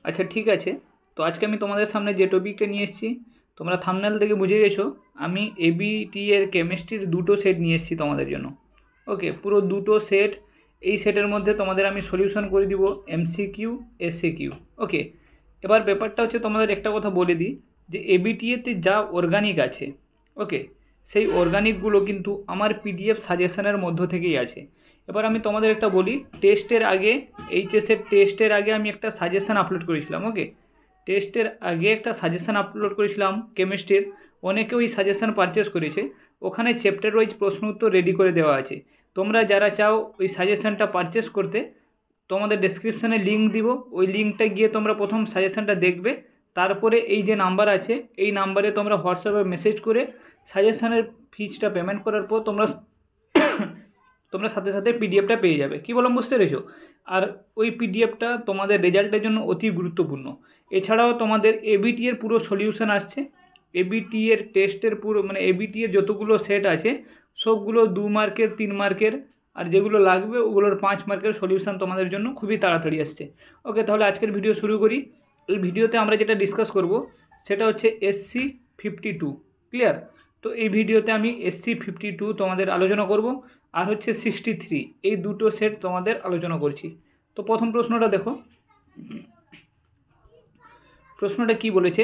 আচ্ছা ঠিক আছে, তো আজকে আমি তোমাদের সামনে যে টপিকটা নিয়ে এসেছি, তোমরা থাম্বনেল থেকে বুঝে গেছো, আমি এবিটি এর কেমিস্ট্রির দুটো সেট নিয়ে এসেছি তোমাদের জন্য। ওকে, পুরো দুটো সেট। এই সেটের মধ্যে তোমাদের আমি সলিউশন করে দিব এমসিকিউ, এসএকিউ। ওকে, এবার ব্যাপারটা হচ্ছে তোমাদের একটা কথা বলে দিই, যে এবিটিএতে যা অর্গানিক আছে, ওকে, সেই অর্গানিকগুলো কিন্তু আমার পিডিএফ সাজেশনের মধ্য থেকেই আছে। এবার আমি তোমাদের একটা বলি, টেস্টের আগে, এইচএসের টেস্টের আগে আমি একটা সাজেশান আপলোড করেছিলাম। ওকে, টেস্টের আগে একটা সাজেশান আপলোড করেছিলাম কেমিস্ট্রির, অনেকে ওই সাজেশান পারচেস করেছে। ওখানে চ্যাপ্টার ওয়াইজ প্রশ্ন উত্তর রেডি করে দেওয়া আছে। তোমরা যারা চাও ওই সাজেশানটা পারচেস করতে, তোমাদের ডেসক্রিপশানে লিঙ্ক দিব, ওই লিঙ্কটা গিয়ে তোমরা প্রথম সাজেশানটা দেখবে। তারপরে এই যে নাম্বার আছে, এই নাম্বারে তোমরা হোয়াটসঅ্যাপে মেসেজ করে সাজেশানের ফিজটা পেমেন্ট করার পর তোমরা সাথে সাথে পিডিএফটা পেয়ে যাবে। কী বললাম বুঝতে পেরেছো? আর ওই পিডিএফটা তোমাদের রেজাল্টের জন্য অতি গুরুত্বপূর্ণ। এছাড়াও তোমাদের এবিটি এর পুরো সলিউশন আসছে, এবিটি এর টেস্টের পুরো, মানে এবিটি এর যতগুলো সেট আছে সবগুলো 2 মার্কের, 3 মার্কের, আর যেগুলো লাগবে ওগুলোর 5 মার্কের সলিউশন তোমাদের জন্য খুবই তাড়াতাড়ি আসছে। ওকে, তাহলে আজকের ভিডিও শুরু করি। এই ভিডিওতে আমরা যেটা ডিসকাস করব সেটা হচ্ছে SC52। ক্লিয়ার? তো এই ভিডিওতে আমি SC52 তোমাদের আলোচনা করব, আর হচ্ছে 63, এই দুটো সেট তোমাদের আলোচনা করছি। তো প্রথম প্রশ্নটা দেখো, প্রশ্নটা কি বলেছে,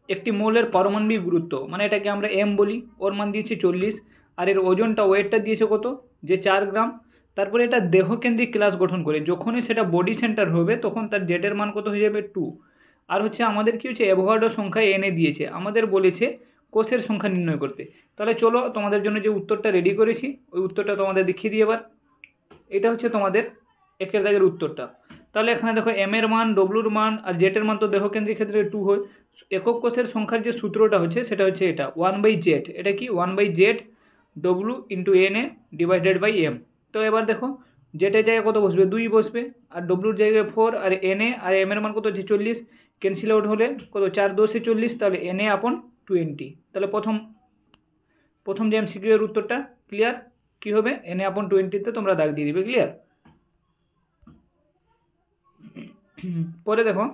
একটি মৌলের পারমাণবিক গুরুত্ব, মানে এটাকে আমরা এম বলি, ওর মান দিয়েছে 40, আর এর ওজনটা, ওয়েটটা দিয়েছে কত, যে 4 গ্রাম। তারপরে এটা দেহকেন্দ্রিক ক্লাস গঠন করে, যখনই সেটা বডি সেন্টার হবে তখন তার জেডের মান কত হয়ে যাবে 2। আর হচ্ছে আমাদের কি হচ্ছে, অ্যাভোগাড্রো সংখ্যা এনে দিয়েছে, আমাদের বলেছে কোষের সংখ্যা নির্ণয় করতে। তাহলে চলো তোমাদের জন্য যে উত্তরটা রেডি করেছি ওই উত্তরটা তোমাদের দেখিয়ে দিই এবার। এটা হচ্ছে তোমাদের একের দাগের উত্তরটা। তাহলে এখানে দেখো এম এর মান, ডব্লুর মান আর জেটের মান তো দেহকেন্দ্রিক ক্ষেত্রে 2 হয়। একক কোষের সংখ্যার যে সূত্রটা হচ্ছে সেটা হচ্ছে এটা 1/z। এটা কি 1/z W into N A divided by M. তো এবার দেখো জেটের জায়গায় কত বসবে, 2 বসবে, আর ডব্লুর জায়গায় 4, আর এন এ আর এম এর মান কত হচ্ছে 40, ক্যান্সেল আউট হলে কত, 4 2 40, তাহলে এন এ আপন 20। তাহলে প্রথম যে এমসিকিউ এর উত্তরটা ক্লিয়ার। কি হবে, এন এ আপন 20-তে তোমরা দাগ দিয়ে দিবে। ক্লিয়ার? পরে দেখো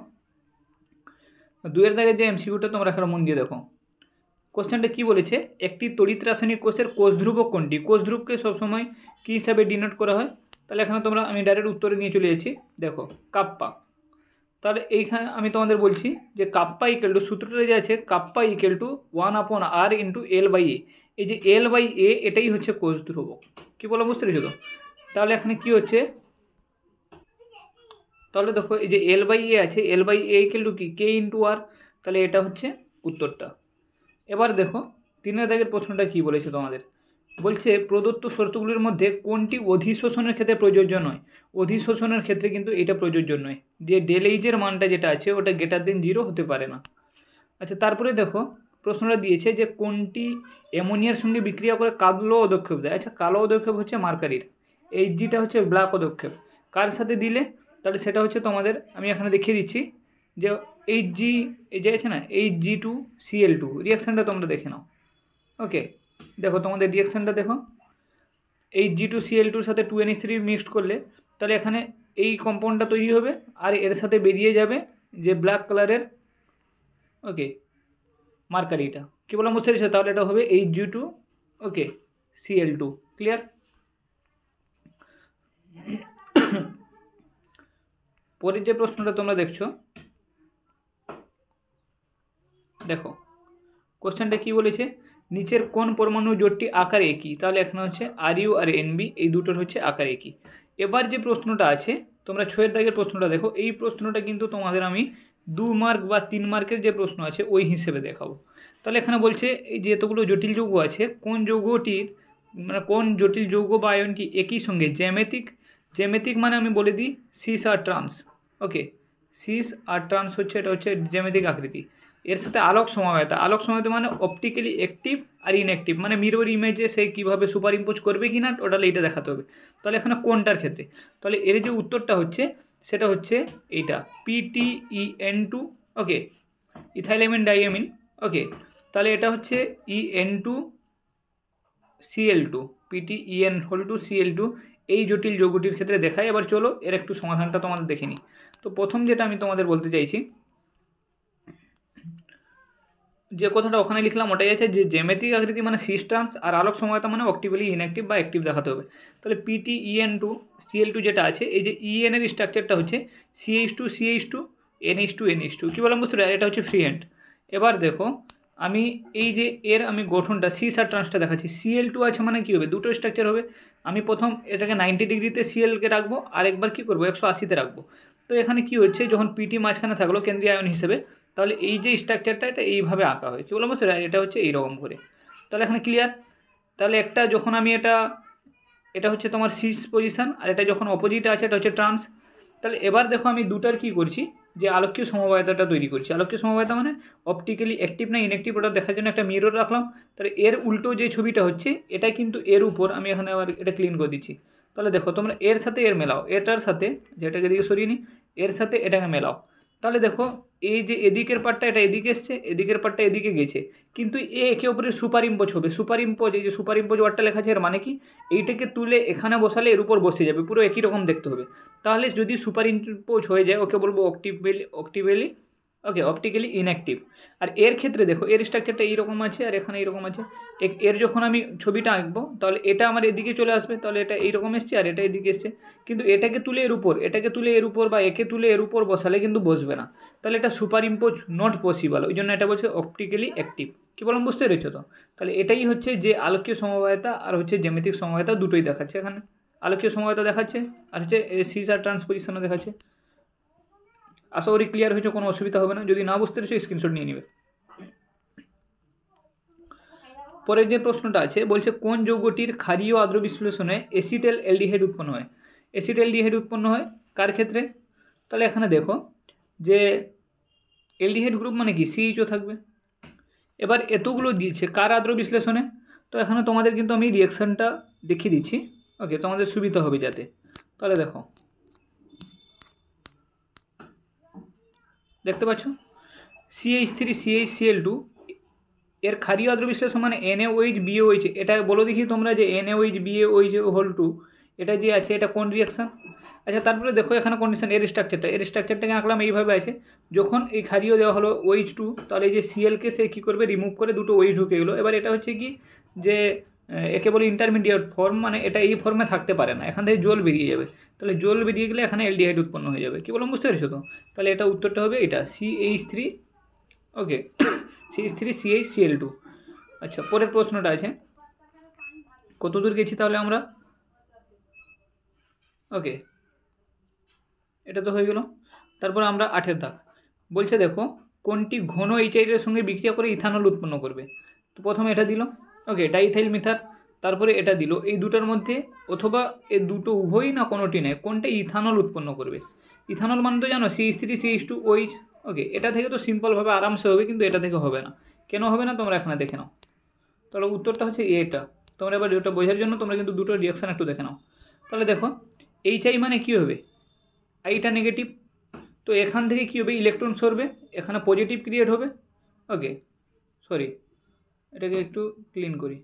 2-এর দাগের যে এমসিকিউটা তোমরা এখানে মন দিয়ে দেখো, কোশ্চেনটা কি বলেছে, একটি তড়িৎ রাসায়নিক কোষের কোষ ধ্রুবক কোনটি? কোষ ধ্রুবকে সবসময় কী হিসাবে ডিনোট করা হয়? তাহলে এখানে তোমরা, আমি ডাইরেক্ট উত্তরে নিয়ে চলে যাচ্ছি, দেখো কাপ্পা। তাহলে এইখানে আমি তোমাদের বলছি যে কাপ্পা ইকুয়াল টু, সূত্রটা যে আছে kappa equal to 1/r into L/A। এই যে L/A এটাই হচ্ছে কোষ ধ্রুবক। কী বলো, বুঝতে পেরেছো তো? তাহলে এখানে কি হচ্ছে, তাহলে দেখো এই যে L/A আছে, L/A ইকুয়াল টু কি, K ইন্টু আর। তাহলে এটা হচ্ছে উত্তরটা। এবার দেখো 3-এর দাগের প্রশ্নটা কি বলেছে তোমাদের, বলছে প্রদত্ত শর্তগুলির মধ্যে কোনটি অধিশোষণের ক্ষেত্রে প্রযোজ্য নয়? অধিশোষণের ক্ষেত্রে কিন্তু এটা প্রযোজ্য নয়, যে ডেল এইচের মানটা যেটা আছে ওটা গ্রেটার দেন 0 হতে পারে না। আচ্ছা, তারপরে দেখো প্রশ্নটা দিয়েছে যে কোনটি অ্যামোনিয়ার সঙ্গে বিক্রিয়া করে কালো পদক্ষেপ দেয়। আচ্ছা, কালো পদক্ষেপ হচ্ছে মার্কারির, এইচজিটা হচ্ছে ব্ল্যাক পদক্ষেপ। কার সাথে দিলে, তাহলে সেটা হচ্ছে তোমাদের, আমি এখানে দেখিয়ে দিচ্ছি যে এইচজি, এই যে আছে না Hg2Cl2, রিয়াকশানটা তোমরা দেখে নাও। ওকে, দেখো তোমাদের রিয়াকশানটা দেখো, Hg2Cl2-র সাথে 2NH3 মিক্সড করলে তাহলে এখানে এই কম্পাউন্ডটা তৈরি হবে, আর এর সাথে বেরিয়ে যাবে যে ব্ল্যাক কালারের, ওকে, মার্কারিটা। কী বললাম বুঝতে পেরেছো? তাহলে এটা হবে Hg2, ওকে, Cl2। ক্লিয়ার? পরের যে প্রশ্নটা তোমরা দেখছো, দেখো কোশ্চেনটা কি বলেছে, নিচের কোন পরমাণু জোটটি আকার একই? তাহলে এখানে হচ্ছে RU আর NB, এই দুটোর হচ্ছে আকার একই। এবার যে প্রশ্নটা আছে, তোমরা 6-এর দাগের প্রশ্নটা দেখো, এই প্রশ্নটা কিন্তু তোমাদের আমি 2 মার্ক বা 3 মার্কের যে প্রশ্ন আছে ওই হিসেবে দেখাবো। তাহলে এখানে বলছে এই যে এতগুলো জটিল যৌগ আছে, কোন যৌগটির, মানে কোন জটিল যৌগ বা আয়নটি একই সঙ্গে জ্যামিতিক মানে আমি বলে দিই সিস আর ট্রান্স। ওকে, সিস আর ট্রান্স হচ্ছে, এটা হচ্ছে জ্যামিতিক আকৃতি। এর সাথে আলোক সমায়তা মানে অপটিক্যালি অ্যাক্টিভ আর ইনঅ্যাক্টিভ, মানে মিরর ইমেজে সে কীভাবে সুপার ইম্পোজ করবে কি না ওটা এইটা দেখাতে হবে। তাহলে এখানে কোনটার ক্ষেত্রে, তাহলে এর যে উত্তরটা হচ্ছে সেটা হচ্ছে এইটা PTEN2, ওকে, ইথাইলামিন ডাইয়ামিন। ওকে, তাহলে এটা হচ্ছে En2Cl2, PTEN2Cl2, এই জটিল যৌগটির ক্ষেত্রে দেখায়। এবার চলো এর একটু সমাধানটা তোমাদের দেখে নিই। তো প্রথম যেটা আমি তোমাদের বলতে চাইছি, যে কথাটা ওখানে লিখলাম ওটাই আছে যে জ্যামিতিক আকৃতি মানে সিস্টেন্স আর আলোক সময়তা মানে অক্টিভলি ইনঅ্যাক্টিভ বা অ্যাক্টিভ দেখাতে হবে। তাহলে PTEN2 CL2 যেটা আছে, এই যে EN এর স্ট্রাকচারটা হচ্ছে CH2 CH2 NH2 NH2, কী বললাম বুঝতে পারি, এটা হচ্ছে ফ্রি হ্যান্ড। এবার দেখো আমি এই যে এর আমি গঠনটা সিসার ট্রান্সটা দেখাচ্ছি। CL2 আছে মানে কী হবে, দুটো স্ট্রাকচার হবে। আমি প্রথম এটাকে 90 ডিগ্রিতে CLকে রাখবো, আর একবার কী করবো 180তে রাখবো। তো এখানে কি হচ্ছে, যখন PT মাঝখানে থাকলো কেন্দ্রীয় আয়ন হিসেবে, তাহলে এই যে স্ট্রাকচারটা এটা এইভাবে আঁকা হয়, কী বললাম বুঝতে পারি, এটা হচ্ছে এইরকম করে। তাহলে এখানে ক্লিয়ার। তাহলে একটা যখন আমি এটা হচ্ছে তোমার সিস পজিশন, আর এটা যখন অপোজিট আছে এটা হচ্ছে ট্রান্স। তাহলে এবার দেখো আমি দুটার কি করছি, যে আলোকীয় সমবায়তাটা তৈরি করছি। আলোকীয় সমবায়তা মানে অপটিক্যালি অ্যাক্টিভ না ইনঅ্যাক্টিভ ওটা দেখার জন্য একটা মিরর রাখলাম। তাহলে এর উল্টো যে ছবিটা হচ্ছে এটা কিন্তু এর উপর, আমি এখানে আবার এটা ক্লিন করে দিচ্ছি। তাহলে দেখো তোমরা এর সাথে এর মেলাও, এটার সাথে যেটাকে এদিকে সরিয়ে নিই, এর সাথে এটাকে মেলাও। তাহলে দেখো এই যে এদিকের পার্টটা এটা এদিকে এসছে, এদিকের পার্টটা এদিকে গেছে, কিন্তু একে ওপরে সুপার ইম্পোজ হবে। সুপার ইম্পোজ, এই যে সুপার ইম্পোজ ওয়ার্ডটা লেখা আছে এর মানে কি, এইটাকে তুলে এখানে বসালে এর উপর বসে যাবে, পুরো একই রকম দেখতে হবে। তাহলে যদি সুপার ইম্পোজ হয়ে যায় ওকে বলবো অপটিক্যালি ইনঅ্যাক্টিভ। আর এর ক্ষেত্রে দেখো এর স্ট্রাকচারটা এইরকম আছে আর এখানে এইরকম আছে। এর যখন আমি ছবিটা আঁকবো তাহলে এটা আমার এদিকে চলে আসবে, তাহলে এটা এইরকম এসছে আর এটা এদিকে এসছে, কিন্তু এটাকে তুলে এর উপর বা একে তুলে এর উপর বসালে কিন্তু বসবে না। তাহলে এটা সুপার ইম্পোজ নট পসিবল, ওই জন্য এটা বলছে অপটিক্যালি অ্যাক্টিভ। কী বললাম বুঝতে পেরেছো তো? তাহলে এটাই হচ্ছে যে আলোকীয় সমবায়তা আর হচ্ছে জ্যামিতিক সমবায়তা দুটোই দেখাচ্ছে এখানে। আলোকীয় সমবায়তা দেখাচ্ছে আর হচ্ছে সিজার ট্রান্সপোজিশনও দেখাচ্ছে। আশা করি ক্লিয়ার হয়েছে, কোনো অসুবিধা হবে না। যদি না বুঝতে পেরেছো স্ক্রিনশট নিয়ে নেবে। পরের যে প্রশ্নটা আছে বলছে কোন যৌগটির ক্ষারীয় আদ্র বিশ্লেষণে এসিটাইল অ্যালডিহাইড উৎপন্ন হয়। এসিটাইল অ্যালডিহাইড উৎপন্ন হয় কার ক্ষেত্রে? তাহলে এখানে দেখো যে অ্যালডিহাইড গ্রুপ মানে কি CHO থাকবে। এবার এতগুলো দিয়েছে কার আদ্র বিশ্লেষণে, তো এখানে তোমাদের কিন্তু আমি রিয়াকশানটা দেখিয়ে দিচ্ছি, ওকে, তোমাদের সুবিধা হবে যাতে। তাহলে দেখো দেখতে পাচ্ছ CH3CHCl2 এর ক্ষারীয় আদ্র বিশ্লেষণ মানে NaOH BaOH। এটা বলো দেখি তোমরা যে NaOH BaOH হোল 2 এটা যে আছে এটা কোন রিয়াকশান। আচ্ছা তারপরে দেখো এখানে কন্ডিশন এর স্ট্রাকচারটাকে আঁকলাম এইভাবে আছে। যখন এই ক্ষারীয় দেওয়া হলো OH2, তাহলে এই যে Clকে সে কী করবে, রিমুভ করে দুটো OH ঢুকে গেলো। এবার এটা হচ্ছে কি যে একে বলে ইন্টারমিডিয়েট ফর্ম, মানে এটা এই ফর্মে থাকতে পারে না, এখান থেকে জল বেরিয়ে যাবে। তাহলে জল বেরিয়ে গেলে এখানে অ্যালডিহাইড উৎপন্ন হয়ে যাবে। কী বললাম বুঝতে পেরেছো তো? তাহলে এটা উত্তরটা হবে এটা CH3, ওকে, CH3CHCl2। আচ্ছা পরের প্রশ্নটা আছে, কত দূর গেছি তাহলে আমরা, ওকে, এটা তো হয়ে গেল। তারপর আমরা 8 দাগ বলছে দেখো কোনটি ঘন এইচআইডের সঙ্গে বিক্রিয়া করে ইথানল উৎপন্ন করবে। তো প্রথমে এটা দিল, ওকে, ডাইথাইল মিথার। তারপরে এটা দিল, এই দুটোর মধ্যে অথবা এই দুটো উভয়ই না কোনোটি নেই, কোনটা ইথানল উৎপন্ন করবে। ইথানল মানে তো জানো CH3CH2OH, ওকে, এটা থেকে তো সিম্পলভাবে আরামসে হবে, কিন্তু এটা থেকে হবে না। কেন হবে না তোমরা এখানে দেখে নাও। তাহলে উত্তরটা হচ্ছে এটা। তোমরা এবার এটা বোঝার জন্য তোমরা কিন্তু দুটো রিয়াকশান একটু দেখে নাও। তাহলে দেখো HI মানে কী হবে, আইটা নেগেটিভ, তো এখান থেকে কী হবে, ইলেকট্রন সরবে, এখানে পজিটিভ ক্রিয়েট হবে, ওকে, সরি এটাকে একটু ক্লিন করি।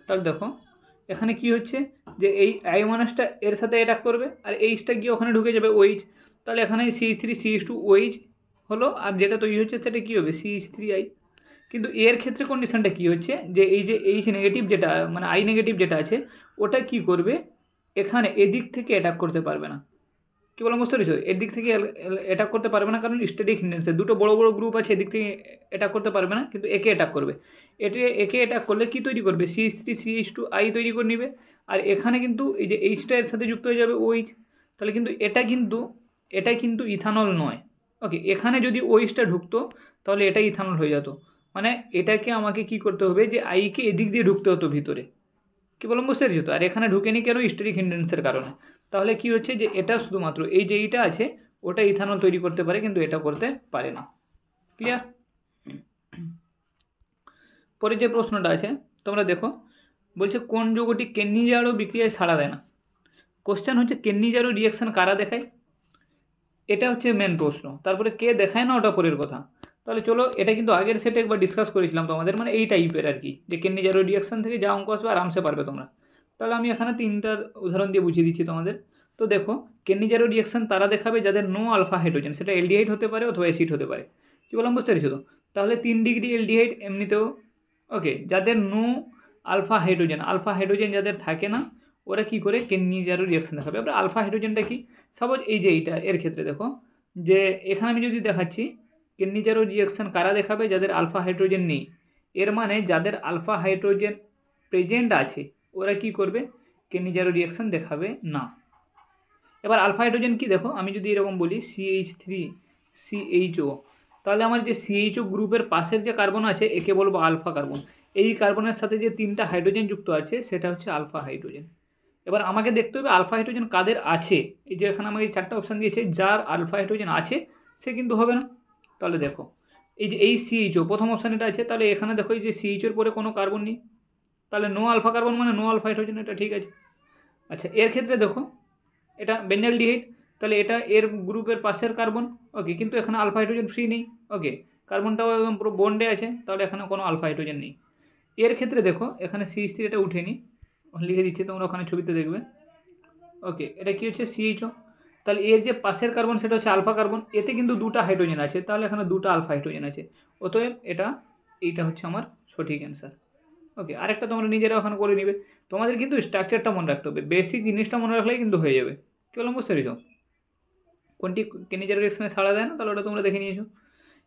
তাহলে দেখো এখানে কি হচ্ছে যে এই I- এর সাথে অ্যাটাক করবে আর এইচটা গিয়ে ওখানে ঢুকে যাবে OH। তাহলে এখানে CH3CH2OH হলো, আর যেটা তৈরি হচ্ছে সেটা কী হবে CH3I। কিন্তু এর ক্ষেত্রে কন্ডিশনটা কী হচ্ছে যে এই যে H নেগেটিভ যেটা মানে I নেগেটিভ যেটা আছে ওটা কি করবে, এখানে এদিক থেকে অ্যাটাক করতে পারবে না। কী বললাম বুঝতে পেরেছো? এর দিক থেকে অ্যাটাক করতে পারবে না, কারণ স্ট্যাটিক হিন্ডেন্সে দুটো বড় বড় গ্রুপ আছে, এদিক থেকে অ্যাটাক করতে পারবে না, কিন্তু একে অ্যাটাক করবে। একে অ্যাটাক করলে কী তৈরি করবে, CH3CH2I তৈরি করে নেবে, আর এখানে কিন্তু এই যে এইচটা এর সাথে যুক্ত হয়ে যাবে OH। তাহলে কিন্তু এটা কিন্তু ইথানল নয়, ওকে, এখানে যদি OHটা ঢুকতো তাহলে এটা ইথানল হয়ে যেত। মানে এটাকে আমাকে কি করতে হবে যে আইকে এদিক দিয়ে ঢুকতে হতো ভিতরে, কী বললাম বুঝতে পেরেছো তো? আর এখানে ঢুকেনি কেন, স্টেরিক হিন্ডেন্সের কারণে। তাহলে কি হচ্ছে যে এটা শুধুমাত্র এই যে এইটা আছে ওটা ইথানল তৈরি করতে পারে, কিন্তু এটা করতে পারে না। ক্লিয়ার? পরে যে প্রশ্নটা আছে তোমরা দেখো বলছে কোন যৌগটি কেন্নিজারো বিক্রিয়ায় সাড়া দেয় না। কোশ্চেন হচ্ছে কেন্নিজারো রিয়াকশান কারা দেখায়, এটা হচ্ছে মেন প্রশ্ন। তারপরে কে দেখায় না ওটা পরের কথা। তাহলে চলো, এটা কিন্তু আগের সেটে একবার ডিসকাস করেছিলাম তোমাদের, মানে এই টাইপের আর কি, যে কেন্নিজারো রিয়াকশান থেকে যা অঙ্ক আসবে আরামসে পারবে তোমরা। তাহলে আমি এখানে 3টার উদাহরণ দিয়ে বুঝিয়ে দিচ্ছি তোমাদের। তো দেখো, কেন্নিজারো রিয়াকশান তারা দেখাবে যাদের নো আলফা হাইড্রোজেন, সেটা এলডিহাইড হতে পারে অথবা অ্যাসিড হতে পারে। কী বললাম বুঝতে পেরেছো তো? তাহলে 3 ডিগ্রি এলডিহাইড এমনিতেও, ওকে, যাদের নো আলফা হাইড্রোজেন যাদের থাকে না, ওরা কী করে কেন্নিজারো রিয়াকশান দেখাবে। এবার আলফা হাইড্রোজেনটা কি? সাপোজ এই যে এইটা, এর ক্ষেত্রে দেখো যে এখানে আমি যদি দেখাচ্ছি কেন্নিজারো রিয়াকশান কারা দেখাবে, যাদের আলফা হাইড্রোজেন নেই। এর মানে যাদের আলফা হাইড্রোজেন প্রেজেন্ট আছে ওরা কি করবে, কেন্নিজারো রিয়াকশান দেখাবে না। এবার আলফা হাইড্রোজেন কি দেখো, আমি যদি এরকম বলি CH3CHO, তাহলে আমার যে CHO গ্রুপের পাশের যে কার্বন আছে একে বলবো আলফা কার্বন। এই কার্বনের সাথে যে 3টা হাইড্রোজেন যুক্ত আছে সেটা হচ্ছে আলফা হাইড্রোজেন। এবার আমাকে দেখতে হবে আলফা হাইড্রোজেন কাদের আছে। এই যে এখানে আমাকে 4টা অপশান দিয়েছে, যার আলফা হাইড্রোজেন আছে সে কিন্তু হবে না। তাহলে দেখো এই যে এই CHO প্রথম অপশান এটা আছে, তাহলে এখানে দেখো এই যে CHOর পরে কোনো কার্বন নেই, তাহলে নো আলফা কার্বন মানে নো আলফা হাইড্রোজেন, এটা ঠিক আছে। আচ্ছা, এর ক্ষেত্রে দেখো এটা বেঞ্জালডিহাইড, তাহলে এটা এর গ্রুপের পাশের কার্বন, ওকে, কিন্তু এখানে আলফা হাইড্রোজেন ফ্রি নেই, ওকে, কার্বনটাও একদম পুরো বন্ডে আছে, তাহলে এখানে কোনো আলফা হাইড্রোজেন নেই। এর ক্ষেত্রে দেখো এখানে CH3 এটা উঠেনি, লিখে দিচ্ছি, তোমরা ওখানে ছবিতে দেখবে, ওকে, এটা কি হচ্ছে CHO, তাহলে এর যে পাশের কার্বন সেটা হচ্ছে আলফা কার্বন, এতে কিন্তু 2টা হাইড্রোজেন আছে, তাহলে এখানে 2টা আলফা হাইড্রোজেন আছে, অতএব এইটা হচ্ছে আমার সঠিক অ্যান্সার। ওকে, আরেকটা তোমরা নিজেরা ওখানে করে নিবে, তোমাদের কিন্তু স্ট্রাকচারটা মনে রাখতে হবে, বেসিক জিনিসটা মনে রাখলেই কিন্তু হয়ে যাবে। কী বললাম বুঝতে পেরেছো? কোনটি কেন্নিজারো রিয়াকশনে সাড়া দেয় না, তাহলে ওটা তোমরা দেখে নিয়েছো।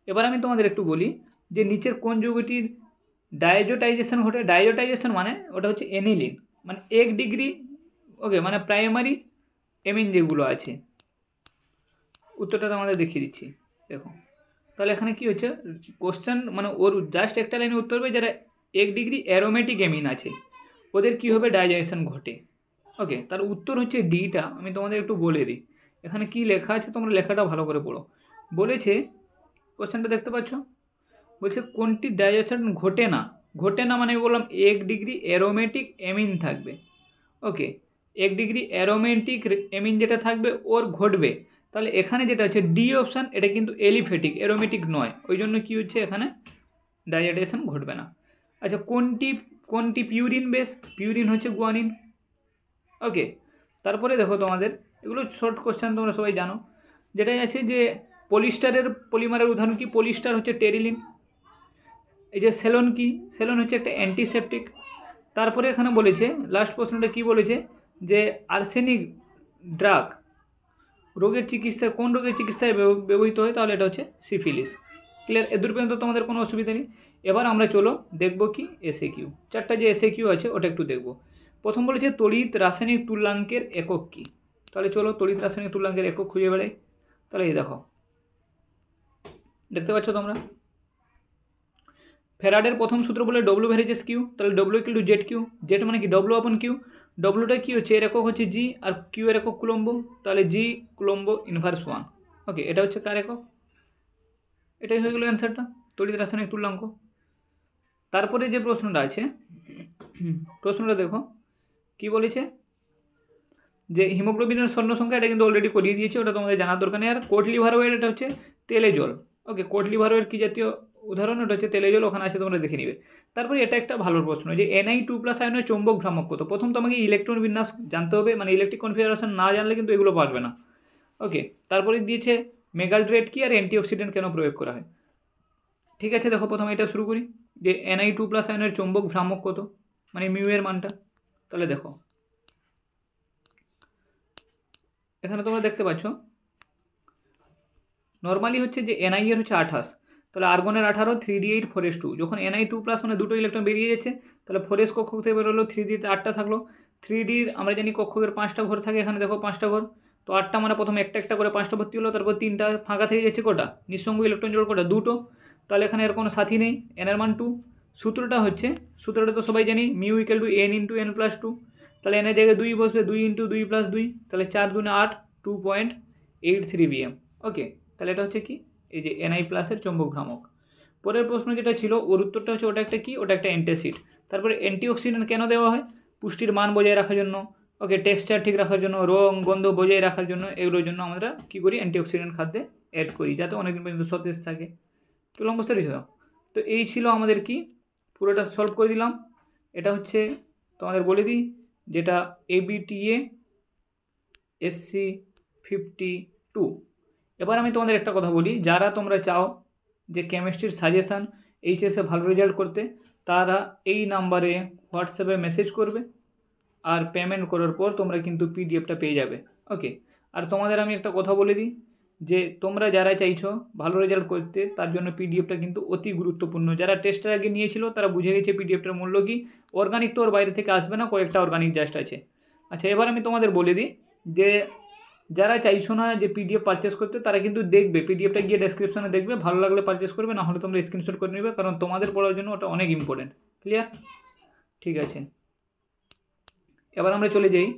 এবার আমি তোমাদের একটু বলি যে নিচের কোন যৌগটির ডাইজোটাইজেশন ঘটে। ডাইজোটাইজেশন মানে ওটা হচ্ছে এনিলিন, মানে 1 ডিগ্রি, ওকে, মানে প্রাইমারি এমিন যেগুলো আছে। উত্তরটা তোমাদের দেখিয়ে দিচ্ছি, দেখো। তাহলে এখানে কি হচ্ছে কোশ্চেন, মানে ওর জাস্ট একটা লাইনে উত্তর হবে যারা 1 ডিগ্রি অ্যারোমেটিক এমিন আছে ওদের কি হবে, ডাইজেশন ঘটে। ওকে, তার উত্তর হচ্ছে ডিটা। আমি তোমাদের একটু বলে দিই এখানে কি লেখা আছে, তোমরা লেখাটা ভালো করে পড়ো। বলেছে, কোশ্চেনটা দেখতে পাচ্ছ, বলছে কোনটি ডাইজেশন ঘটে না। ঘটে না মানে আমি বললাম 1 ডিগ্রি অ্যারোমেটিক এমিন থাকবে, ওকে, 1 ডিগ্রি অ্যারোমেটিক এমিন যেটা থাকবে ওর ঘটবে। তাহলে এখানে যেটা হচ্ছে ডি অপশান, এটা কিন্তু এলিফেটিক, অ্যারোমেটিক নয়, ওই জন্য কী হচ্ছে এখানে ডাইজেশন ঘটবে না। আচ্ছা, কোনটি পিউরিন বেস, পিউরিন হচ্ছে গুয়ানিন, ওকে। তারপরে দেখো তোমাদের এগুলো শর্ট কোশ্চেন, তোমরা সবাই জানো। যেটাই আছে যে পলিস্টারের পলিমারের উদাহরণ কি, পলিস্টার হচ্ছে টেরিলিন। এই যে সেলন কি, সেলন হচ্ছে একটা অ্যান্টিসেপটিক। তারপরে এখানে বলেছে লাস্ট প্রশ্নটা কি বলেছে, যে আর্সেনিক ড্রাগ রোগের চিকিৎসা, কোন রোগের চিকিৎসায় ব্যবহৃত হয়, তাহলে এটা হচ্ছে সিফিলিস। ক্লিয়ার? এ দূর পর্যন্ত তোমাদের কোনো অসুবিধা নেই। এবার আমরা চলো দেখবো কি SAQ, 4টা যে SAQ আছে ওটা একটু দেখব। প্রথম বলেছে তড়িৎ রাসায়নিক তুল্যাঙ্কের একক কী। তাহলে চলো তড়িৎ রাসায়নিক তুল্যাঙ্কের একক খুঁজে বেড়াই। তাহলে এই দেখো, দেখতে পাচ্ছ তোমরা, ফ্যারাডের প্রথম সূত্র বলে W ভ্যারিজেস Q, তাহলে W = ZQ, Z মানে কি W/Q, Wটা কী হচ্ছে এর একক হচ্ছে G, আর Q এর একক কুলম্ব, তাহলে G কুলম্ব ইনভার্স 1, ওকে, এটা হচ্ছে কার একক, এটাই হয়ে গেল অ্যান্সারটা, তড়িৎ রাসায়নিক তুল্যাঙ্ক। তারপরে যে প্রশ্নটা আছে, প্রশ্নটা দেখো কি বলেছে, যে হিমোগ্লোবিনের স্বর্ণ সংখ্যা, এটা কিন্তু অলরেডি করিয়ে দিয়েছে, ওটা তোমাদের জানার দরকার নেই। আর কোট লিভারওয়েট, এটা হচ্ছে তেলে জল, ওকে, কোট লিভারওয়েট কী জাতীয় উদাহরণ, ওটা হচ্ছে তেলে জল, ওখানে আছে তোমরা দেখে নিবে। তারপরে এটা একটা ভালো প্রশ্ন, যে Na2+ আয়নের চৌম্বক ভ্রামক কত। প্রথম তোমাকে ইলেকট্রন বিন্যাস জানতে হবে, মানে ইলেকট্রিক কনফিগারেশন না জানলে কিন্তু এগুলো পারবে না, ওকে। তারপরে দিয়েছে মেগালড্রেট কি, আর অ্যান্টিঅক্সিডেন্ট কেন প্রয়োগ করা হয়। ঠিক আছে, দেখো প্রথমে এটা শুরু করি, যে Na2+ আয়নের চৌম্বক ভ্রামক কত, মানে মিউ এর মানটা। তাহলে দেখো এখানে তোমরা দেখতে পাচ্ছ নর্মালি হচ্ছে যে Ni এর হচ্ছে 28, তাহলে আর্গনের 18, 3d8 4s2। যখন Na2+ মানে দুটো ইলেকট্রন বেরিয়ে যাচ্ছে, তাহলে 4s কক্ষক থেকে বেরোলো, 3d-তে 8টা থাকলো। 3d-র আমরা জানি কক্ষকের 5টা ঘর থাকে, এখানে দেখো 5টা ঘর, তো 8টা মানে প্রথমে একটা একটা করে 5টা ভর্তি হলো, তারপর 3টা ফাঁকা থেকে যাচ্ছে, কটা নিঃসঙ্গ ইলেকট্রন জোড়, কটা দুটো, তাহলে এখানে এর কোনো সাথী নেই, n এর মান 2। সূত্রটা তো সবাই জানি, মিউ = n × n+2, তাহলে n এর জায়গায় 2 বসবে, 2 × 2 + 2, তাহলে 4 × 8 2.83 bm, ওকে। তাহলে এটা হচ্ছে কি, এই যে Ni+ এর চৌম্বক ভ্রামক। পরের প্রশ্ন যেটা ছিল ওর উত্তরটা হচ্ছে ওটা একটা কি, ওটা একটা অ্যান্টাসিড। তারপরে অ্যান্টিঅক্সিডেন্ট কেন দেওয়া হয়, পুষ্টির মান বজায় রাখার জন্য, ওকে, টেক্সচার ঠিক রাখার জন্য, রং গন্ধ বজায় রাখার জন্য, এগুলোর জন্য আমরা কী করি, অ্যান্টিঅক্সিডেন্ট খাদ্যে অ্যাড করি, যাতে অনেকদিন পর্যন্ত সতেজ থাকে। কী বললাম বুঝতে পেরেছো? তো এই ছিল আমাদের কি, পুরোটা সলভ করে দিলাম। এটা হচ্ছে তোমাদের বলে দিই, যেটা ABTA SC52। এবার আমি তোমাদের একটা কথা বলি, যারা তোমরা চাও যে কেমিস্ট্রির সাজেশান এইচএসে ভালো রেজাল্ট করতে, তারা এই নাম্বারে হোয়াটসঅ্যাপে মেসেজ করবে, আর পেমেন্ট করার পর তোমরা কিন্তু পিডিএফটা পেয়ে যাবে। ওকে, আর তোমাদের আমি একটা কথা বলে দিই, যে তোমরা যারা চাইছো ভালো রেজাল্ট করতে, তার জন্য পিডিএফটা কিন্তু অতি গুরুত্বপূর্ণ। যারা টেস্টের আগে নিয়েছিল তারা বুঝে গেছে পিডিএফটার মূল্য কী। অর্গানিক তো ওর বাইরে থেকে আসবে না, কয়েকটা অর্গানিক জাস্ট আছে। আচ্ছা, এবার আমি তোমাদের বলে দিই যে যারা চাইছো না যে পিডিএফ পারচেস করতে, তারা কিন্তু দেখবে পিডিএফটা গিয়ে ডেসক্রিপশনে দেখবে, ভালো লাগলে পারচেস করবে, না হলে তোমরা স্ক্রিনশট করে নেবে, কারণ তোমাদের পড়ার জন্য ওটা অনেক ইম্পর্টেন্ট। ক্লিয়ার? ঠিক আছে, এবার আমরা চলে যাই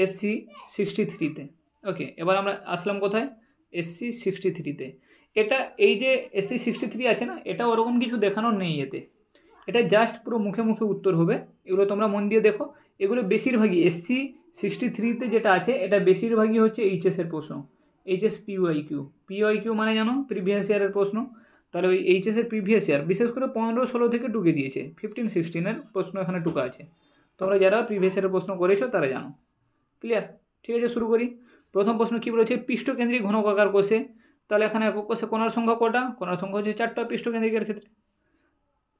SC63-তে। ওকে, এবার আমরা আসলাম কোথায়? SC63-তে। এটা এই যে SC63 আছে না, এটা ওরকম কিছু দেখানোর নেই এতে, এটা জাস্ট পুরো মুখে মুখে উত্তর হবে। এগুলো তোমরা মন দিয়ে দেখো, এগুলো বেশিরভাগই SC63-তে যেটা আছে এটা বেশিরভাগই হচ্ছে এইচএসের প্রশ্ন, এইচএস PYQ মানে জানো প্রিভিয়াস ইয়ারের প্রশ্ন। তাহলে ওই এইচএসের প্রিভিয়াস ইয়ার বিশেষ করে 15-16 থেকে টুকে দিয়েছে, 15-16-এর প্রশ্ন এখানে টুকা আছে। তোমরা যারা প্রিভিয়াস ইয়ারের প্রশ্ন করেছো তারা জানো। ক্লিয়ার? ঠিক আছে, শুরু করি। প্রথম প্রশ্ন কী বলেছে? পৃষ্ঠকেন্দ্রিক ঘনকাকার কোষে, তাহলে এখানে একক কোষে কণার সংখ্যা কটা? কণার সংখ্যা হচ্ছে 4টা পৃষ্ঠকেন্দ্রিকের ক্ষেত্রে।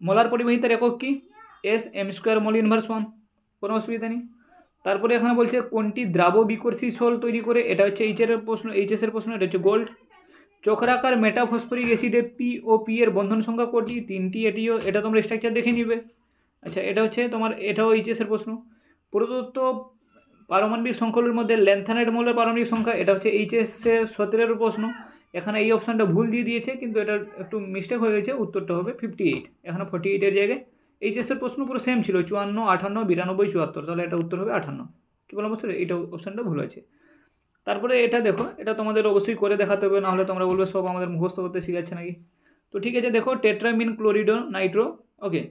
মোলার পরিবাহিতার একক কি? Sm² মোল ইনভার্স 1, কোনো অসুবিধা নেই। তারপরে এখানে বলছে কোনটি দ্রাব বিকর্ষী সোল তৈরি করে, এটা হচ্ছে এইচএসের প্রশ্ন, এটা হচ্ছে গোল্ড। চক্রাকার মেটাফসফরিক অ্যাসিডে POP এর বন্ধন সংখ্যা কটি? 3টি, এটা তোমরা স্ট্রাকচার দেখে নিবে। আচ্ছা, এটা হচ্ছে তোমার, এটাও এইচএসের প্রশ্ন। প্রদত্ত পারমাণবিক সংখ্যাগুলির মধ্যে ল্যান্থানাইড মৌলের পারমাণবিক সংখ্যা, এটা হচ্ছে এইচএসের 17-এর প্রশ্ন। এখানে এই অপশানটা ভুল দিয়ে দিয়েছে, কিন্তু এটা একটু মিস্টেক হয়ে গেছে, উত্তরটা হবে 58, এখানে 48-এর জায়গায়। এইচএসের প্রশ্ন পুরো সেম ছিল, 54, 58, 92, 74, তাহলে এটা উত্তর হবে 58। কী বললাম বুঝতে? এইটা অপশানটা ভুল আছে। তারপরে এটা দেখো, এটা তোমাদের অবশ্যই করে দেখাতে হবে, নাহলে তোমরা বলবে সব আমাদের মুখস্থ করতে শিখাচ্ছে নাকি। তো ঠিক আছে, দেখো টেট্রামিন ক্লোরিডো নাইট্রো, ওকে,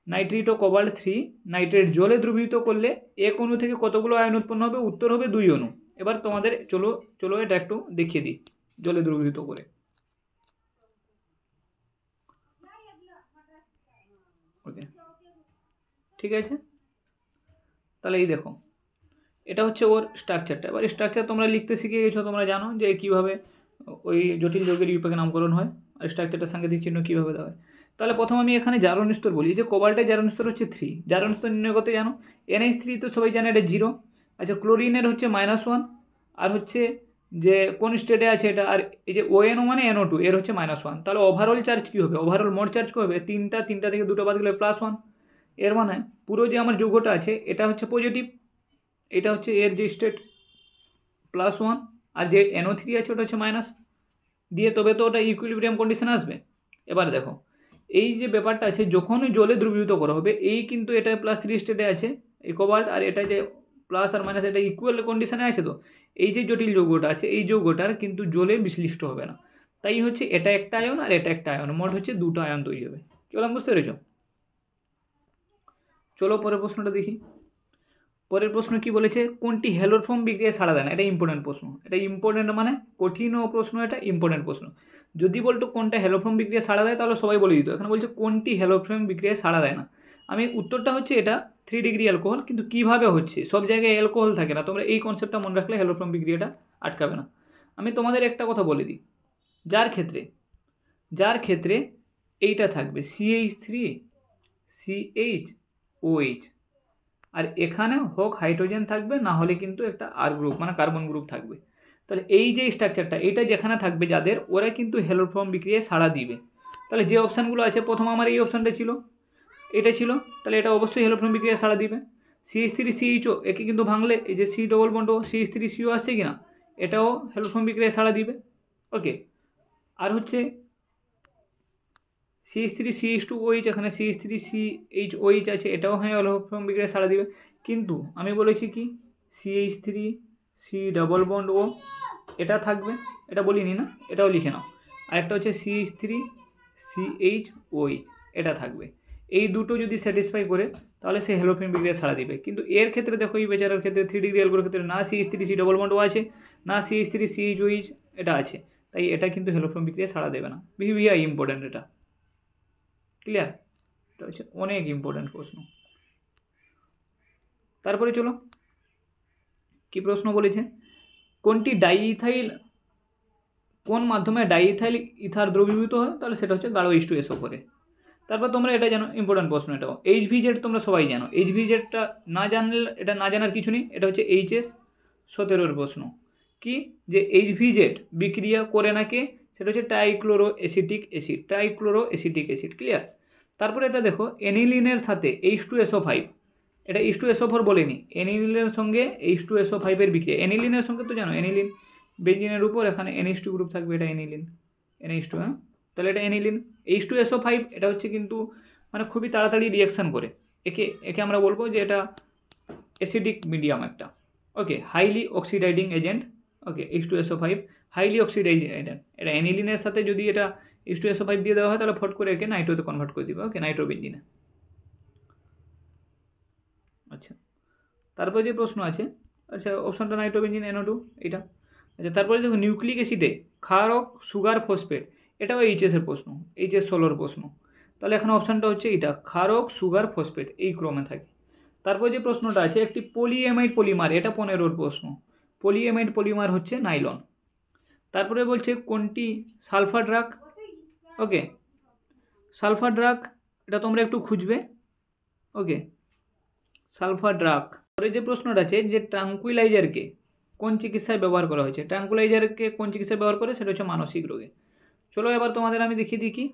নাইট্রিটো কোবাল্ট 3 নাইট্রেট জলে দ্রবীভূত করলে এক অণু থেকে কতগুলো আয়ন উৎপন্ন হবে? উত্তর হবে 2 অণু। এবার তোমাদের চলো এটা একটু দেখিয়ে দিই জলে দ্রবীভূত করে। ওকে, ঠিক আছে, তাহলে এই দেখো, এটা হচ্ছে ওর স্ট্রাকচারটা। এবার স্ট্রাকচার তোমরা লিখতে শিখে গেছো, তোমরা জানো যে কীভাবে ওই জটিল যৌগের ইউপাকে নামকরণ হয়, আর স্ট্রাকচারটা সাংকেতিক চিহ্ন কীভাবে দেওয়া হয়। তাহলে প্রথম আমি এখানে জারণ স্তর বলি, যে কোবাল্টের জারণ স্তর হচ্ছে 3। জারণ স্তর নির্ণয় করতে জানো, NH3 তো সবাই জানে এটা 0। আচ্ছা, ক্লোরিনের হচ্ছে -1, আর হচ্ছে যে কোন স্টেটে আছে এটা, আর এই যে ONO মানে NO2, এর হচ্ছে -1। তাহলে ওভারঅল চার্জ কী হবে? ওভারঅল মোট চার্জ কী হবে? 3টা থেকে 2টা বাদ গেলে +1। এর মানে পুরো যে আমার যৌগটা আছে এটা হচ্ছে পজিটিভ, এটা হচ্ছে এর যে স্টেট +1, আর যে NO3 আছে ওটা হচ্ছে মাইনাস দিয়ে, তবে তো ওটা ইকুইলিব্রিয়াম কন্ডিশন আসবে। এবার দেখো, এই যে ব্যাপারটা আছে, যখনই জলে দ্রবীভূত করা হবে, এই কিন্তু এটা +3 স্টেটে আছে এই কোবাল্ট, আর এটা যে প্লাস আর মাইনাস এটা ইকুয়াল কন্ডিশনে আছে। তো এই যে জটিল যৌগটা আছে, এই যৌগটার কিন্তু জলে বিশ্লিষ্ট হবে না, তাই হচ্ছে এটা একটা আয়ন আর এটা একটা আয়ন, মোট হচ্ছে 2টা আয়ন তৈরি হবে। কি বললাম বুঝতে পেরেছ? চলো পরের প্রশ্নটা দেখি। পরের প্রশ্ন কি বলেছে? কোনটি হ্যালোর ফর্ম বিক্রিয়ায় সাড়া দেয় না? এটা ইম্পর্টেন্ট প্রশ্ন, এটা ইম্পর্টেন্ট মানে কঠিনও প্রশ্ন, এটা ইম্পর্টেন্ট প্রশ্ন। যদি বলতো কোনটা হ্যালোফর্ম বিক্রিয়া সাড়া দেয়, তাহলে সবাই বলে দিত। এখানে বলছে কোনটি হ্যালোফর্ম বিক্রিয়ায় সাড়া দেয় না। আমি উত্তরটা হচ্ছে এটা 3 ডিগ্রি অ্যালকোহল, কিন্তু কীভাবে হচ্ছে, সব জায়গায় অ্যালকোহল থাকে না। তোমরা এই কনসেপ্টটা মনে রাখলে হ্যালোফর্ম বিক্রিয়াটা আটকাবে না। আমি তোমাদের একটা কথা বলে দিই, যার ক্ষেত্রে এইটা থাকবে CH3 CHOH, আর এখানে হোক হাইড্রোজেন থাকবে, না হলে কিন্তু একটা R গ্রুপ মানে কার্বন গ্রুপ থাকবে। তাহলে এই যে স্ট্রাকচারটা, এটা যেখানে থাকবে যাদের, ওরা কিন্তু হ্যালোফর্ম বিক্রিয়ায় সাড়া দিবে। তাহলে যে অপশানগুলো আছে, প্রথম আমার এই অপশানটা ছিল, এটা ছিল, তাহলে এটা অবশ্যই হ্যালোফর্ম বিক্রিয়ায় সাড়া দিবে। CH3 CHO, একে কিন্তু ভাঙলে এই যে C double bond CH3 CO আসছে কিনা, এটাও হ্যালোফর্ম বিক্রিয়ায় সাড়া দিবে। ওকে, আর হচ্ছে CH3 CH2OH, এখানে CH3 CHOH আছে, এটাও হ্যালোফর্ম বিক্রিয়ায় সাড়া দিবে। কিন্তু আমি বলেছি কি CH3 C double bond O এটা থাকবে, এটা বলিনি না, এটাও লিখে নাও। আর একটা হচ্ছে CH3 CHOH এটা থাকবে। এই দুটো যদি স্যাটিসফাই করে, তাহলে সে হ্যালোফর্ম বিক্রিয়ায় সাড়া দিবে। কিন্তু এর ক্ষেত্রে দেখো, এই বেচারার ক্ষেত্রে 3 ডিগ্রি অ্যালকোহলের ক্ষেত্রে না CH3 C double bond O আছে, না CH3 CHOH এটা আছে, তাই এটা কিন্তু হ্যালোফর্ম বিক্রিয়া সাড়া দেবে না। ভিভিআই ইম্পর্টেন্ট, এটা ক্লিয়ার, এটা হচ্ছে অনেক ইম্পর্টেন্ট প্রশ্ন। তারপরে চলো কি প্রশ্ন বলেছে, কোনটি ডাইইথাইল, কোন মাধ্যমে ডাইইথাইল ইথার দ্রবীভূত হয়, তাহলে সেটা হচ্ছে গাঢ় H2SO করে। তারপর তোমরা এটা জানো, ইম্পর্টেন্ট প্রশ্ন এটাও, HVZ তোমরা সবাই জানো, HVZটা না জানলে, এটা না জানার কিছু নেই, এটা হচ্ছে HS17 প্রশ্ন। কি যে HVZ বিক্রিয়া করে না কে, সেটা হচ্ছে trichloro acetic acid, trichloro acetic acid, clear. তারপরে এটা দেখো এনিলিনের সাথে H2SO5, এটা H2SO4 বলেনি, এনিলিনের সঙ্গে H2SO5 এর বিক্রিয়া, এনিলিনের সঙ্গে তো জানো এনিলিন বেঞ্জিনের উপর এখানে NH2 গ্রুপ থাকবে, এটা এনিলিন, NH2, হ্যাঁ, তাহলে এটা এনিলিন। H2SO5 এটা হচ্ছে কিন্তু মানে খুবই তাড়াতাড়ি রিয়াকশান করে, একে আমরা বলবো যে এটা অ্যাসিডিক মিডিয়াম একটা, ওকে, হাইলি অক্সিডাইজিং এজেন্ট, ওকে, H2SO5 হাইলি অক্সিডাইজিং এজেন্ট। এটা অ্যানিলিনের সাথে যদি এটা H2SO5 দিয়ে দেওয়া হয় তাহলে ফট করে একে নাইট্রোতে কনভার্ট করে দিবে, ওকে, নাইট্রোবেঞ্জিনে। আচ্ছা, তারপরে যে প্রশ্ন আছে, আচ্ছা অপশানটা নাইট্রোবেঞ্জিন NO2 এটা। আচ্ছা, তারপরে দেখো নিউক্লিক অ্যাসিডে ক্ষারক সুগার ফসফেট, এটাও HS-এর প্রশ্ন, HS16 প্রশ্ন। তাহলে এখানে অপশানটা হচ্ছে এটা, ক্ষারক সুগার ফসফেট, এই ক্রমে থাকে। তারপর যে প্রশ্নটা আছে, একটি পলিএমাইড পলিমার, এটা 15 প্রশ্ন, পলিএমাইড পলিমার হচ্ছে নাইলন। তারপরে বলছে কোনটি সালফার ড্রাগ, ওকে, সালফার ড্রাগ এটা তোমরা একটু খুঁজবে, ওকে, সালফার ড্রাগ। পরে যে প্রশ্নটা আছে যে ট্রাঙ্কুইলাইজারকে কোন চিকিৎসায় ব্যবহার করা হয়েছে, ট্রাঙ্কুইলাইজারকে কোন চিকিৎসায় ব্যবহার করে, সেটা হচ্ছে মানসিক রোগে। চলো এবার তোমাদের আমি দেখিয়ে দিই কি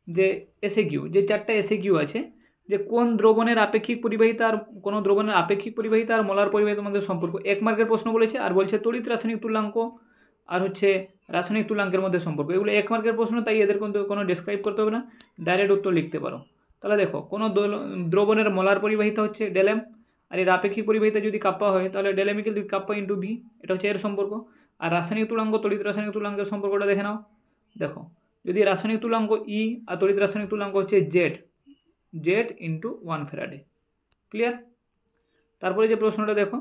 যে এসএকিউ, যে 4টা এসএকিউ আছে, যে কোন দ্রবণের আপেক্ষিক পরিবাহিতা আর কোনো দ্রবণের আপেক্ষিক পরিবাহিতা আর মোলার পরিবাহিতার মধ্যে সম্পর্ক, 1 মার্কের প্রশ্ন বলেছে, আর বলছে তড়িৎ রাসায়নিক তুল্যাঙ্ক আর হচ্ছে রাসায়নিক তুল্যাঙ্কের মধ্যে সম্পর্ক, এগুলো 1 মার্কের প্রশ্ন, তাই এদের কোনো ডেসক্রাইব করতে হবে না, ডাইরেক্ট উত্তর লিখতে পারো। তাহলে দেখো কোনো দ্রবণের মোলার পরিবাহিতা হচ্ছে ডেলেম, আর এর আপেক্ষিক পরিবাহিতা যদি কাপ্পা হয় তাহলে ডেলেমিক্যাল কাপ্পা ইন্টু ভি, এটা হচ্ছে এর সম্পর্ক। আর রাসায়নিক তুল্যাঙ্ক তড়িৎ রাসায়নিক তুল্যাঙ্কের সম্পর্কটা দেখে নাও, দেখো যদি রাসায়নিক তুল্যাঙ্ক ই আর তড়িৎ রাসায়নিক তুল্যাঙ্ক হচ্ছে জেড ইন্টু 1 ফ্যারাডে, ক্লিয়ার। তারপরে যে প্রশ্নটা দেখো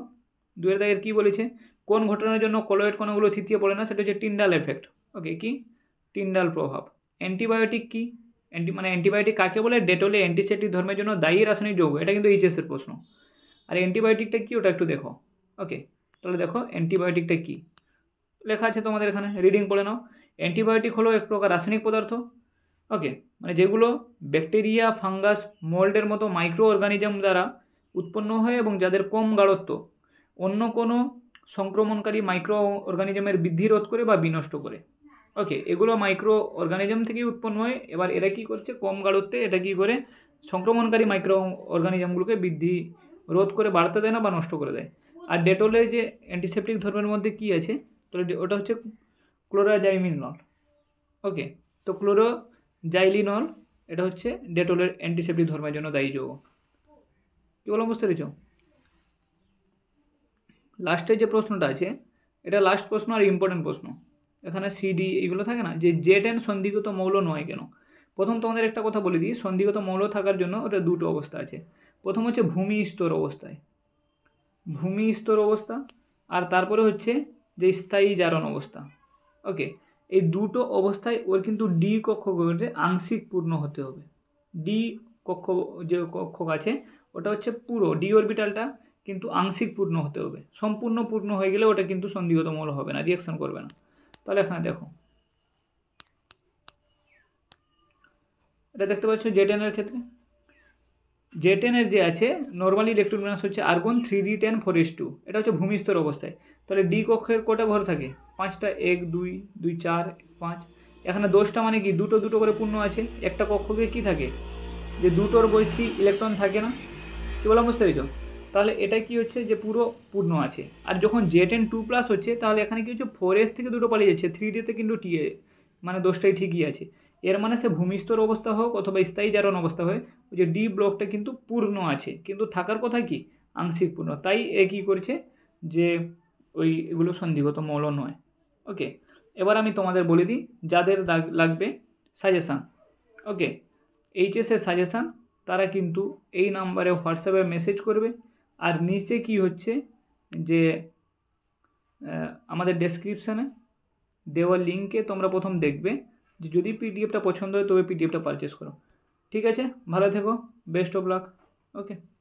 2 দাগের কী বলেছে, কোন ঘটনার জন্য কলয়েড কণাগুলো থিতিয়ে পড়ে না, সেটা হচ্ছে টিন্ডাল এফেক্ট, ওকে, কি টিন্ডাল প্রভাব। অ্যান্টিবায়োটিক কি, অ্যান্টিবায়োটিক কাকে বলে, ডেটলে অ্যান্টিসেপ্টিক ধর্মের জন্য দায়ী রাসায়নিক যৌগ, এটা কিন্তু HS-এর প্রশ্ন। আর অ্যান্টিবায়োটিকটা কি, ওটা একটু দেখো, ওকে, তাহলে দেখো অ্যান্টিবায়োটিকটা কি লেখা আছে তোমাদের এখানে, রিডিং পড়ে নাও। অ্যান্টিবায়োটিক হলো এক প্রকার রাসায়নিক পদার্থ, ওকে, মানে যেগুলো ব্যাকটেরিয়া, ফাঙ্গাস, মোল্ডের মতো মাইক্রো অর্গানিজম দ্বারা উৎপন্ন হয় এবং যাদের কম গাঢ়ত্ব অন্য কোনো সংক্রমণকারী মাইক্রো অর্গানিজমের বৃদ্ধি রোধ করে বা বিনষ্ট করে, ওকে, এগুলো মাইক্রো অর্গানিজম থেকেই উৎপন্ন হয়। এবার এরা কী করছে, কম গাঢ়ত্বে এটা কী করে সংক্রমণকারী মাইক্রো অর্গানিজমগুলোকে বৃদ্ধি রোধ করে বাড়তে দেয় না বা নষ্ট করে দেয়। আর ডেটলের যে অ্যান্টিসেপ্টিক ধর্মের মধ্যে কী আছে, তাহলে ওটা হচ্ছে ক্লোরাজাইমিনল, ওকে, তো ক্লোরোজাইলিনল এটা হচ্ছে ডেটলের অ্যান্টিসেপ্টিক ধর্মের জন্য দায়ী যৌগ। কী বললাম বুঝতে পেরেছ? লাস্টের যে প্রশ্নটা আছে, এটা লাস্ট প্রশ্ন আর ইম্পর্টেন্ট প্রশ্ন, এখানে সিডি এগুলো থাকে না, যে জেড-এন সন্ধিগত মৌল নয় কেন। প্রথম তোমাদের একটা কথা বলে দিই, সন্ধিগত মৌল থাকার জন্য ওটা দুটো অবস্থা আছে। প্রথম হচ্ছে ভূমি স্তর অবস্থায়, ভূমি স্তর অবস্থা, আর তারপরে হচ্ছে যে স্থায়ী জারণ অবস্থা, ওকে, এই দুটো অবস্থায় ওর কিন্তু ডি কক্ষকে আংশিক পূর্ণ হতে হবে। ডি কক্ষ যে কক্ষক আছে ওটা হচ্ছে পুরো ডি অরবিটালটা কিন্তু আংশিক পূর্ণ হতে হবে, সম্পূর্ণ পূর্ণ হয়ে গেলে ওটা কিন্তু সন্ধিগত মৌল হবে না, রিয়াকশন করবে না। তাহলে এখানে দেখো এটা দেখতে পাচ্ছ জেড-এনের ক্ষেত্রে, জেড-এনের যে আছে নর্মালি ইলেকট্রন বিন্যাস হচ্ছে আর্গন 3d10 4s2, এটা হচ্ছে ভূমিস্তর অবস্থায়। তাহলে ডি কক্ষের কটা ঘর থাকে, 5টা, 1 2 2 4 5, এখানে 10টা, মানে কি দুটো দুটো করে পূর্ণ আছে। একটা কক্ষকে কি থাকে, যে দুটোর বেশি ইলেকট্রন থাকে না, কী বললাম বুঝতে পেরেছ? তাহলে এটা কি হচ্ছে যে পুরো পূর্ণ আছে। আর যখন Zn2+ হচ্ছে তাহলে এখানে কি হচ্ছে 4s থেকে দুটো পালিয়ে যাচ্ছে, 3dতে কিন্তু টিএ মানে 10টাই ঠিকই আছে। এর মানে সে ভূমিস্তর অবস্থা হোক অথবা স্থায়ী জারণ অবস্থা হয়, ওই যে ডি ব্লকটা কিন্তু পূর্ণ আছে, কিন্তু থাকার কথা কি আংশিক পূর্ণ, তাই এ কী করছে যে ওই এগুলো সন্ধিগত মৌল নয়, ওকে। এবার আমি তোমাদের বলে দিই যাদের লাগবে সাজেশান, ওকে, HS-এর সাজেশান তারা কিন্তু এই নাম্বারে হোয়াটসঅ্যাপে মেসেজ করবে। আর নিচে কি হচ্ছে যে আমাদের ডেসক্রিপশানে দেওয়া লিঙ্কে তোমরা প্রথম দেখবে যে যদি পিডিএফটা পছন্দ হয় তবে পিডিএফটা পারচেস করো। ঠিক আছে, ভালো থেকো, বেস্ট অফ লাক। ওকে।